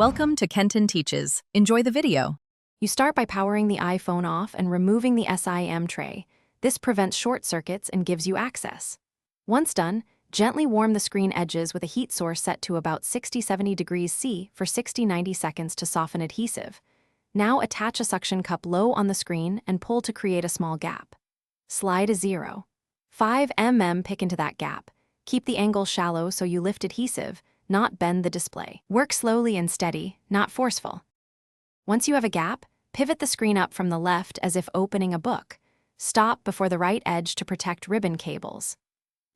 Welcome to Kenton Teaches. Enjoy the video. You start by powering the iPhone off and removing the SIM tray. This prevents short circuits and gives you access. Once done, gently warm the screen edges with a heat source set to about 60-70 degrees C for 60-90 seconds to soften adhesive. Now attach a suction cup low on the screen and pull to create a small gap. Slide a 0.5 mm pick into that gap. Keep the angle shallow so you lift adhesive, not bend the display. Work slowly and steady, not forceful. Once you have a gap, pivot the screen up from the left as if opening a book. Stop before the right edge to protect ribbon cables.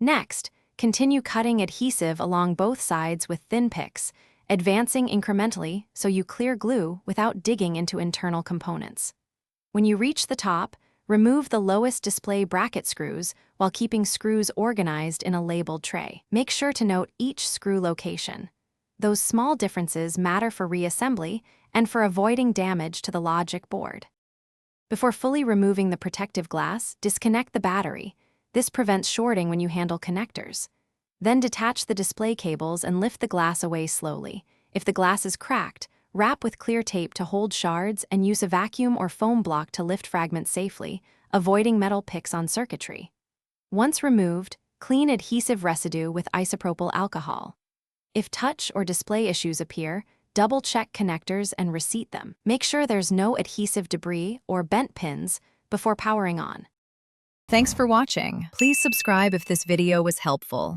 Next, continue cutting adhesive along both sides with thin picks, advancing incrementally so you clear glue without digging into internal components. When you reach the top, remove the lowest display bracket screws while keeping screws organized in a labeled tray. Make sure to note each screw location. Those small differences matter for reassembly and for avoiding damage to the logic board. Before fully removing the protective glass, disconnect the battery. This prevents shorting when you handle connectors. Then detach the display cables and lift the glass away slowly. If the glass is cracked, wrap with clear tape to hold shards and use a vacuum or foam block to lift fragments safely, avoiding metal picks on circuitry. Once removed, clean adhesive residue with isopropyl alcohol. If touch or display issues appear, double-check connectors and reseat them. Make sure there's no adhesive debris or bent pins before powering on. Thanks for watching. Please subscribe if this video was helpful.